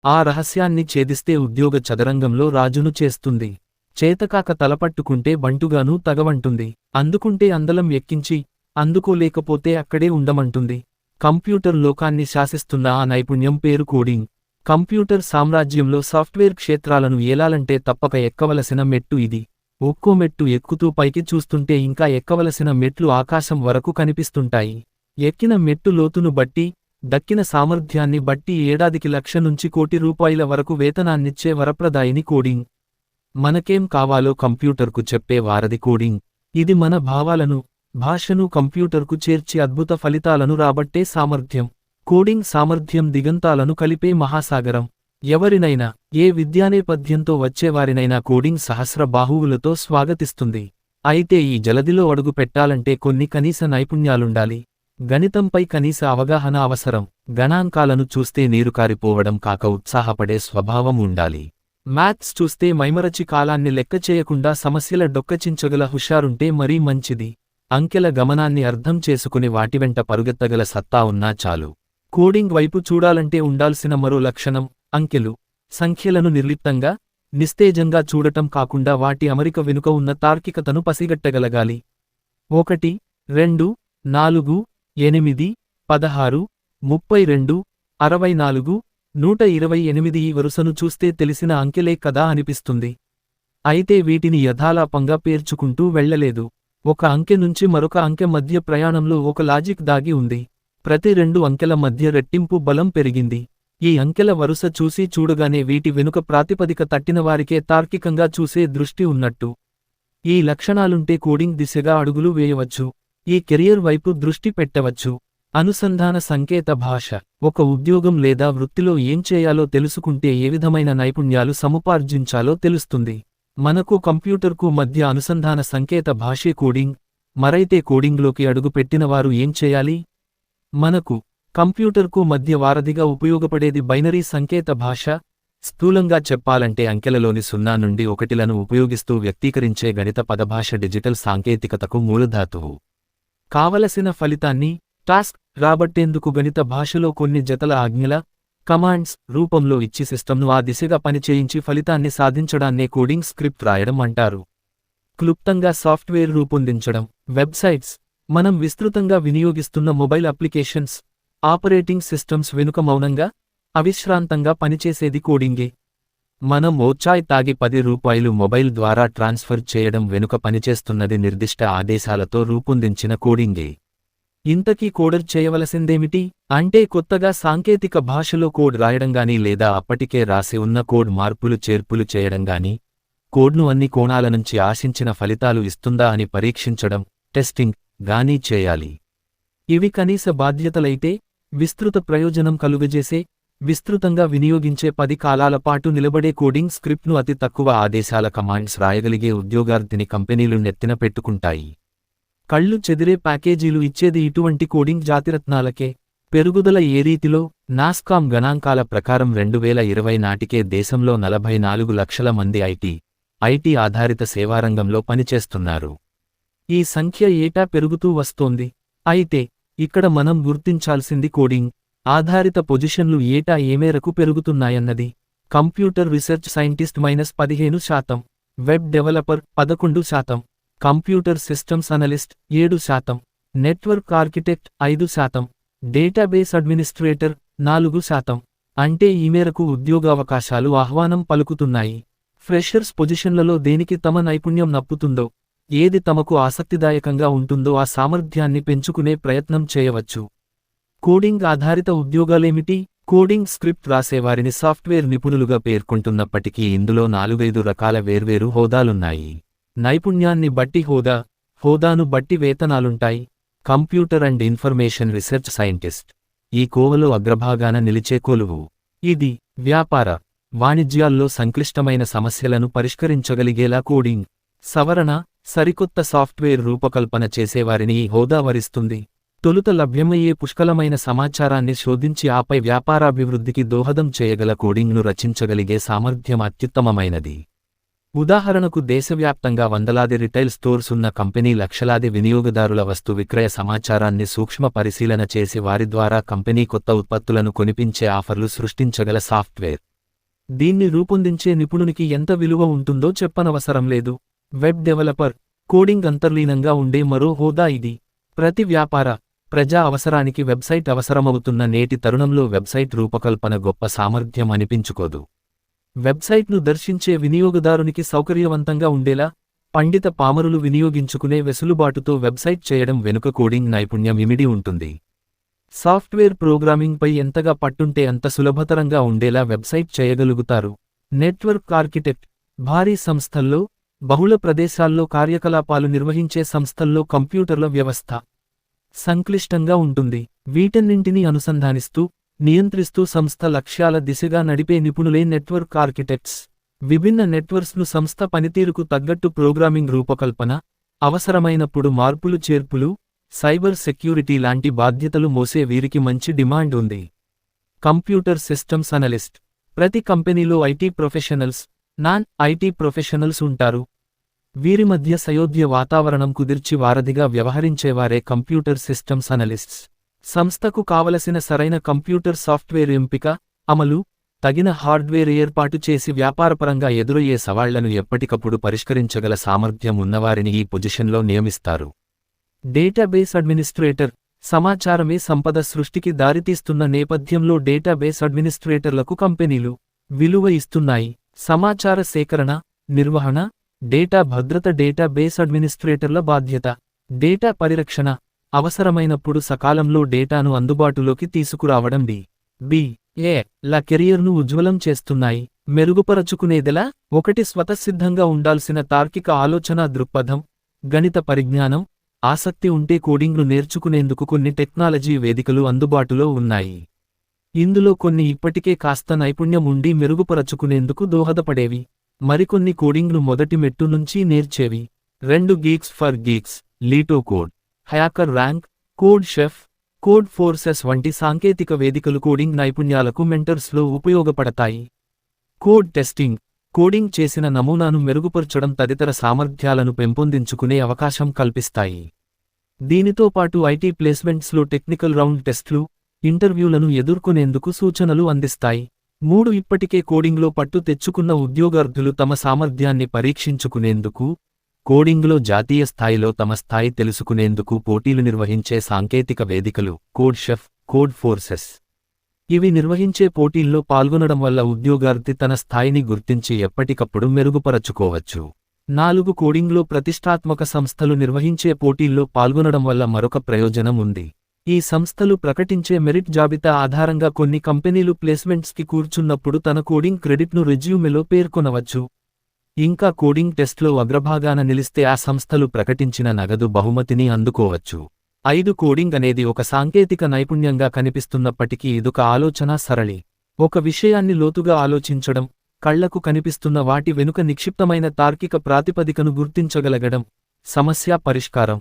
ఆ రహస్యాన్ని ఛేదిస్తే ఉద్యోగ చదరంగంలో రాజును చేస్తుంది. చేతకాక తలపట్టుకుంటే బంటుగానూ తగవంటుంది. అందుకుంటే అందలం ఎక్కించి, అందుకోలేకపోతే అక్కడే ఉండమంటుంది. కంప్యూటర్ లోకాన్ని శాసిస్తున్న ఆ నైపుణ్యం పేరు కోడింగ్. కంప్యూటర్ సామ్రాజ్యంలో సాఫ్ట్వేర్ క్షేత్రాలను ఏలాలంటే తప్పక ఎక్కవలసిన మెట్టు ఇది. ఒక్కో మెట్టు ఎక్కుతూ పైకి చూస్తుంటే ఇంకా ఎక్కవలసిన మెట్లు ఆకాశం వరకు కనిపిస్తుంటాయి. ఎక్కిన మెట్టు లోతును బట్టి, దక్కిన సామర్థ్యాన్ని బట్టి ఏడాదికి ₹1,00,000 నుంచి ₹1,00,00,000 వరకు వేతనాన్నిచ్చే వరప్రదాయిని కోడింగ్. మనకేం కావాలో కంప్యూటర్కు చెప్పే వారధి కోడింగ్. ఇది మన భావాలను, భాషను కంప్యూటర్కు చేర్చి అద్భుత ఫలితాలను రాబట్టే సామర్థ్యం. కోడింగ్ సామర్థ్యం దిగంతాలను కలిపే మహాసాగరం. ఎవరినైనా, ఏ విద్యానేపథ్యంతో వచ్చేవారినైనా కోడింగ్ సహస్ర బాహువులతో స్వాగతిస్తుంది. అయితే ఈ జలదిలో అడుగు పెట్టాలంటే కొన్ని కనీస నైపుణ్యాలుండాలి. గణితంపై కనీస అవగాహన అవసరం. గణాంకాలను చూస్తే నీరుకారిపోవడం కాక ఉత్సాహపడే స్వభావం ఉండాలి. మ్యాథ్స్ చూస్తే మైమరచి కాలాన్ని లెక్క చేయకుండా సమస్యల డొక్కచించగల హుషారుంటే మరీ మంచిది. అంకెల గమనాన్ని అర్థం చేసుకుని వాటివెంట పరుగెత్తగల సత్తా ఉన్నా చాలు. కోడింగ్ వైపు చూడాలంటే ఉండాల్సిన మరో లక్షణం అంకెలు, సంఖ్యలను నిర్లిప్తంగా, నిస్తేజంగా చూడటం కాకుండా వాటి అమరిక వెనుక ఉన్న తార్కికతను పసిగట్టగలగాలి. 1, 2, 4, 8, 16, 32, 64, 128 ఈ వరుసను చూస్తే తెలిసిన అంకెలే కదా అనిపిస్తుంది. అయితే వీటిని యథాలాపంగా పేర్చుకుంటూ వెళ్లలేదు. ఒక అంకె నుంచి మరొక అంకె మధ్య ప్రయాణంలో ఒక లాజిక్ దాగి ఉంది. ప్రతి 2 అంకెల మధ్య రెట్టింపు బలం పెరిగింది. ఈ అంకెల వరుస చూసి చూడగానే వీటి వెనుక ప్రాతిపదిక తట్టినవారికే తార్కికంగా చూసే దృష్టి ఉన్నట్టు. ఈ లక్షణాలుంటే కోడింగ్ దిశగా అడుగులు వేయవచ్చు. ఈ కెరియర్ వైపు దృష్టి పెట్టవచ్చు. అనుసంధాన సంకేత భాష. ఒక ఉద్యోగం లేదా వృత్తిలో ఏం చేయాలో తెలుసుకుంటే ఏ విధమైన నైపుణ్యాలు సముపార్జించాలో తెలుస్తుంది. మనకు కంప్యూటర్కు మధ్య అనుసంధాన సంకేత భాషే కోడింగ్. మరైతే కోడింగ్లోకి అడుగు పెట్టినవారు ఏం చేయాలి? మనకు కంప్యూటర్కు మధ్య వారధిగా ఉపయోగపడేది బైనరీ సంకేత భాష. స్థూలంగా చెప్పాలంటే అంకెలలోని 0 నుండి 1లను ఉపయోగిస్తూ వ్యక్తీకరించే గణిత పదభాష డిజిటల్ సాంకేతికతకు మూలధాతువు. కావలసిన ఫలితాన్ని, టాస్క్, రాబట్టేందుకు గణిత భాషలో కొన్ని జతల ఆజ్ఞల, కమాండ్స్ రూపంలో ఇచ్చి సిస్టమ్ను ఆ దిశగా పనిచేయించి ఫలితాన్ని సాధించడాన్నే కోడింగ్ స్క్రిప్ట్ రాయడం అంటారు. క్లుప్తంగా సాఫ్ట్వేర్ రూపొందించడం. వెబ్సైట్స్, మనం విస్తృతంగా వినియోగిస్తున్న మొబైల్ అప్లికేషన్స్, ఆపరేటింగ్ సిస్టమ్స్ వెనుక మౌనంగా, అవిశ్రాంతంగా పనిచేసేది కోడింగే. మనం ఓ చాయ్ తాగి ₹10 మొబైల్ ద్వారా ట్రాన్స్ఫర్ చేయడం వెనుక పనిచేస్తున్నది నిర్దిష్ట ఆదేశాలతో రూపొందించిన కోడింగే. ఇంతకీ కోడర్ చేయవలసిందేమిటి? అంటే కొత్తగా సాంకేతిక భాషలో కోడ్ రాయడంగానీ లేదా అప్పటికే రాసి ఉన్న కోడ్ మార్పులు చేర్పులు చేయడంగానీ, కోడ్ను అన్ని కోణాల నుంచి ఆశించిన ఫలితాలు ఇస్తుందా అని పరీక్షించడం, టెస్టింగ్ గానీ చేయాలి. ఇవి కనీస బాధ్యతలైతే, విస్తృత ప్రయోజనం కలుగజేసే, విస్తృతంగా వినియోగించే 10 కాలాల పాటు నిలబడే కోడింగ్ స్క్రిప్ట్ను అతి తక్కువ ఆదేశాల కమాండ్స్ రాయగలిగే ఉద్యోగార్థిని కంపెనీలు నెత్తిన పెట్టుకుంటాయి. కళ్ళు చెదిరే ప్యాకేజీలు ఇచ్చేది ఇటువంటి కోడింగ్ జాతిరత్నాలకే. పెరుగుదల ఏ రీతిలో? నాస్కామ్ గణాంకాల ప్రకారం 2020 నాటికే దేశంలో 44 లక్షల మంది ఐటీ ఆధారిత సేవారంగంలో పనిచేస్తున్నారు. ఈ సంఖ్య ఏటా పెరుగుతూ వస్తోంది. అయితే ఇక్కడ మనం గుర్తించాల్సింది కోడింగ్ ఆధారిత పొజిషన్లు ఏటా ఏ మేరకు పెరుగుతున్నాయన్నది. Computer research scientist -15%, web developer 11%, computer systems analyst 7%, network architect 5%, database administrator 4%. అంటే ఈ మేరకు ఉద్యోగావకాశాలు ఆహ్వానం పలుకుతున్నాయి. ఫ్రెషర్స్ పొజిషన్లలో దేనికి తమ నైపుణ్యం నప్పుతుందో, ఏది తమకు ఆసక్తిదాయకంగా ఉంటుందో ఆ సామర్థ్యాన్ని పెంచుకునే ప్రయత్నం చేయవచ్చు. కోడింగ్ ఆధారిత ఉద్యోగాలేమిటి? కోడింగ్ స్క్రిప్ట్ రాసేవారిని సాఫ్ట్వేర్ నిపుణులుగా పేర్కొంటున్నప్పటికీ ఇందులో 4-5 రకాల వేర్వేరు హోదాలున్నాయి. నైపుణ్యాన్ని బట్టి హోదా, హోదాను బట్టి వేతనాలుంటాయి. Computer and information research scientist ఈ కోవలో అగ్రభాగాన నిలిచే కొలువు. ఇది వ్యాపార, వాణిజ్యాల్లో సంక్లిష్టమైన సమస్యలను పరిష్కరించగలిగేలా కోడింగ్, సవరణ, సరికొత్త సాఫ్ట్వేర్ రూపకల్పన చేసేవారిని ఈ హోదా వరిస్తుంది. తొలుత లభ్యమయ్యే పుష్కలమైన సమాచారాన్ని శోధించి ఆపై వ్యాపారాభివృద్ధికి దోహదం చేయగల కోడింగ్ను రచించగలిగే సామర్థ్యం అత్యుత్తమమైనది. ఉదాహరణకు దేశవ్యాప్తంగా వందలాది రిటైల్ స్టోర్స్ ఉన్న కంపెనీ లక్షలాది వినియోగదారుల వస్తు విక్రయ సమాచారాన్ని సూక్ష్మ పరిశీలన చేసి వారి ద్వారా కంపెనీ కొత్త ఉత్పత్తులను కొనిపించే ఆఫర్లు సృష్టించగల సాఫ్ట్వేర్. దీన్ని రూపొందించే నిపుణునికి ఎంత విలువ ఉంటుందో చెప్పనవసరం లేదు. వెబ్ డెవలపర్, కోడింగ్ అంతర్లీనంగా ఉండే మరో హోదా ఇది. ప్రతి వ్యాపార, ప్రజా అవసరానికి వెబ్సైట్ అవసరమవుతున్న నేటి తరుణంలో వెబ్సైట్ రూపకల్పన గొప్ప సామర్థ్యం అనిపించుకోదు. వెబ్సైట్ను దర్శించే వినియోగదారునికి సౌకర్యవంతంగా ఉండేలా, పండిత పామరులు వినియోగించుకునే వెసులుబాటుతో వెబ్సైట్ చేయడం వెనుక కోడింగ్ నైపుణ్యం ఇమిడి ఉంటుంది. సాఫ్ట్వేర్ ప్రోగ్రామింగ్పై ఎంతగా పట్టుంటే అంత సులభతరంగా ఉండేలా వెబ్సైట్ చేయగలుగుతారు. నెట్వర్క్ ఆర్కిటెక్ట్, భారీ సంస్థల్లో, బహుళ ప్రదేశాల్లో కార్యకలాపాలు నిర్వహించే సంస్థల్లో కంప్యూటర్ల వ్యవస్థ సంక్లిష్టంగా ఉంటుంది. వీటన్నింటినీ అనుసంధానిస్తూ, నియంత్రిస్తూ సంస్థ లక్ష్యాల దిశగా నడిపే నిపుణులే నెట్వర్క్ ఆర్కిటెక్ట్స్. విభిన్న నెట్వర్క్స్ను సంస్థ పనితీరుకు తగ్గట్టు ప్రోగ్రామింగ్ రూపకల్పన, అవసరమైనప్పుడు మార్పులు చేర్పులు, సైబర్ సెక్యూరిటీ లాంటి బాధ్యతలు మోసే వీరికి మంచి డిమాండ్ ఉంది. కంప్యూటర్ సిస్టమ్స్ అనలిస్ట్, ప్రతి కంపెనీలో IT professionals, non IT professionals ఉంటారు. వీరి మధ్య సయోధ్య వాతావరణం కుదిర్చి వారధిగా వ్యవహరించేవారే కంప్యూటర్ సిస్టమ్స్ అనలిస్ట్స్. సంస్థకు కావలసిన సరైన కంప్యూటర్ సాఫ్ట్వేర్ ఎంపిక, అమలు, తగిన హార్డ్వేర్ ఏర్పాటు చేసి వ్యాపారపరంగా ఎదురయ్యే సవాళ్లను ఎప్పటికప్పుడు పరిష్కరించగల సామర్థ్యం ఉన్నవారిని ఈ పొజిషన్లో నియమిస్తారు. డేటాబేస్ అడ్మినిస్ట్రేటర్, సమాచారమే సంపద సృష్టికి దారితీస్తున్న నేపథ్యంలో డేటాబేస్ అడ్మినిస్ట్రేటర్లకు కంపెనీలు విలువ ఇస్తున్నాయి. సమాచార సేకరణ, నిర్వహణ, డేటా భద్రత డేటాబేస్ అడ్మినిస్ట్రేటర్ల బాధ్యత. డేటా పరిరక్షణ, అవసరమైనప్పుడు సకాలంలో డేటాను అందుబాటులోకి తీసుకురావడం ల కెరియర్ను ఉజ్వలం చేస్తున్నాయి. మెరుగుపరచుకునేదెలా? 1 స్వతసిద్ధంగా ఉండాల్సిన తార్కిక ఆలోచనా దృక్పథం, గణిత పరిజ్ఞానం, ఆసక్తి ఉంటే కోడింగ్ను నేర్చుకునేందుకు కొన్ని టెక్నాలజీ వేదికలు అందుబాటులో ఉన్నాయి. ఇందులో కొన్ని ఇప్పటికే కాస్త నైపుణ్యం ఉండి మెరుగుపరచుకునేందుకు దోహదపడేవి. మరికొన్ని కోడింగ్ను మొదటి మెట్టు నుంచి నేర్చేవి. 2 GeeksforGeeks, LeetCode, HackerRank, CodeChef, Codeforces వంటి సాంకేతిక వేదికలు కోడింగ్ నైపుణ్యాలకు మెంటర్స్లో ఉపయోగపడతాయి. కోడ్ టెస్టింగ్, కోడింగ్ చేసిన నమూనాను మెరుగుపరచడం తదితర సామర్థ్యాలను పెంపొందించుకునే అవకాశం కల్పిస్తాయి. దీనితో పాటు ఐటీ ప్లేస్మెంట్స్లో టెక్నికల్ రౌండ్ టెస్ట్లు, ఇంటర్వ్యూలను ఎదుర్కొనేందుకు సూచనలు అందిస్తాయి. 3 ఇప్పటికే కోడింగ్లో పట్టు తెచ్చుకున్న ఉద్యోగార్థులు తమ సామర్థ్యాన్ని పరీక్షించుకునేందుకు, కోడింగ్లో జాతీయ స్థాయిలో తమ స్థాయి తెలుసుకునేందుకు పోటీలు నిర్వహించే సాంకేతిక వేదికలు కోడ్ షెఫ్, కోడ్ ఫోర్సెస్. ఇవి నిర్వహించే పోటీల్లో పాల్గొనడం వల్ల ఉద్యోగార్థి తన స్థాయిని గుర్తించి ఎప్పటికప్పుడు మెరుగుపరచుకోవచ్చు. 4 కోడింగ్లో ప్రతిష్టాత్మక సంస్థలు నిర్వహించే పోటీల్లో పాల్గొనడం వల్ల మరొక ప్రయోజనం ఉంది. ఈ సంస్థలు ప్రకటించే మెరిట్ జాబితా ఆధారంగా కొన్ని కంపెనీలు ప్లేస్మెంట్స్కి కూర్చున్నప్పుడు తన కోడింగ్ క్రెడిట్ను రెజ్యూమెలో పేర్కొనవచ్చు. ఇంకా కోడింగ్ టెస్ట్లో అగ్రభాగాన నిలిస్తే ఆ సంస్థలు ప్రకటించిన నగదు బహుమతిని అందుకోవచ్చు. 5 కోడింగ్ అనేది ఒక సాంకేతిక నైపుణ్యంగా కనిపిస్తున్నప్పటికీ ఇదొక ఆలోచనా సరళి. ఒక విషయాన్ని లోతుగా ఆలోచించడం, కళ్లకు కనిపిస్తున్న వాటి వెనుక నిక్షిప్తమైన తార్కిక ప్రాతిపదికను గుర్తించగలగడం, సమస్యా పరిష్కారం.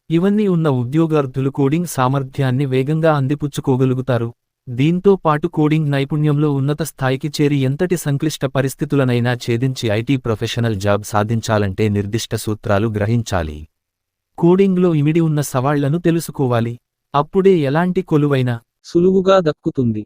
ఇవన్నీ ఉన్న ఉద్యోగార్థులు కోడింగ్ సామర్థ్యాన్ని వేగంగా అందిపుచ్చుకోగలుగుతారు. దీంతో పాటు కోడింగ్ నైపుణ్యంలో ఉన్నత స్థాయికి చేరి ఎంతటి సంక్లిష్ట పరిస్థితులనైనా ఛేదించి ఐటీ ప్రొఫెషనల్ జాబ్ సాధించాలంటే నిర్దిష్ట సూత్రాలు గ్రహించాలి. కోడింగ్లో ఇమిడి ఉన్న సవాళ్లను తెలుసుకోవాలి. అప్పుడే ఎలాంటి కొలువైనా సులువుగా దక్కుతుంది.